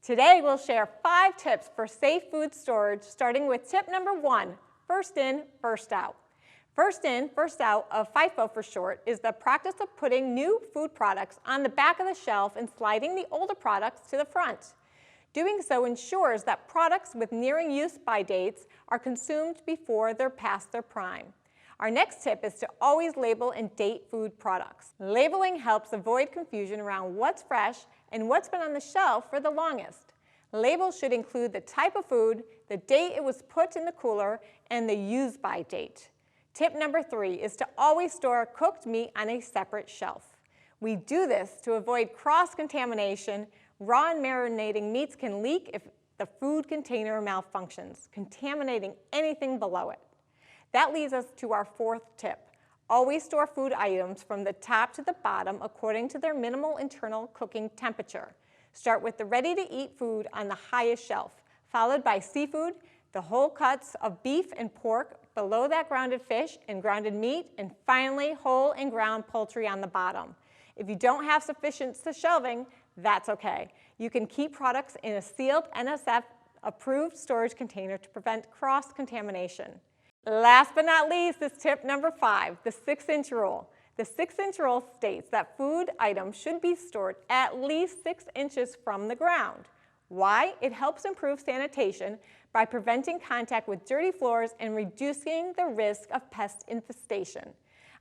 Today we'll share 5 tips for safe food storage, starting with tip number 1, first in, first out. First in, first out, of FIFO for short, is the practice of putting new food products on the back of the shelf and sliding the older products to the front. Doing so ensures that products with nearing use-by dates are consumed before they're past their prime. Our next tip is to always label and date food products. Labeling helps avoid confusion around what's fresh and what's been on the shelf for the longest. Labels should include the type of food, the date it was put in the cooler, and the use-by date. Tip number 3 is to always store cooked meat on a separate shelf. We do this to avoid cross-contamination. Raw and marinating meats can leak if the food container malfunctions, contaminating anything below it. That leads us to our 4th tip. Always store food items from the top to the bottom according to their minimal internal cooking temperature. Start with the ready-to-eat food on the highest shelf, followed by seafood, the whole cuts of beef and pork, below that grounded fish and grounded meat, and finally whole and ground poultry on the bottom. If you don't have sufficient shelving, that's okay. You can keep products in a sealed NSF-approved storage container to prevent cross-contamination. Last but not least is tip number 5, the 6-inch rule. The 6-inch rule states that food items should be stored at least 6 inches from the ground. Why? It helps improve sanitation by preventing contact with dirty floors and reducing the risk of pest infestation.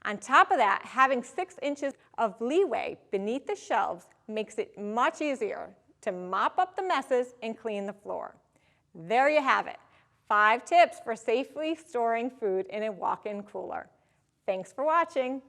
On top of that, having 6 inches of leeway beneath the shelves makes it much easier to mop up the messes and clean the floor. There you have it, 5 tips for safely storing food in a walk-in cooler. Thanks for watching.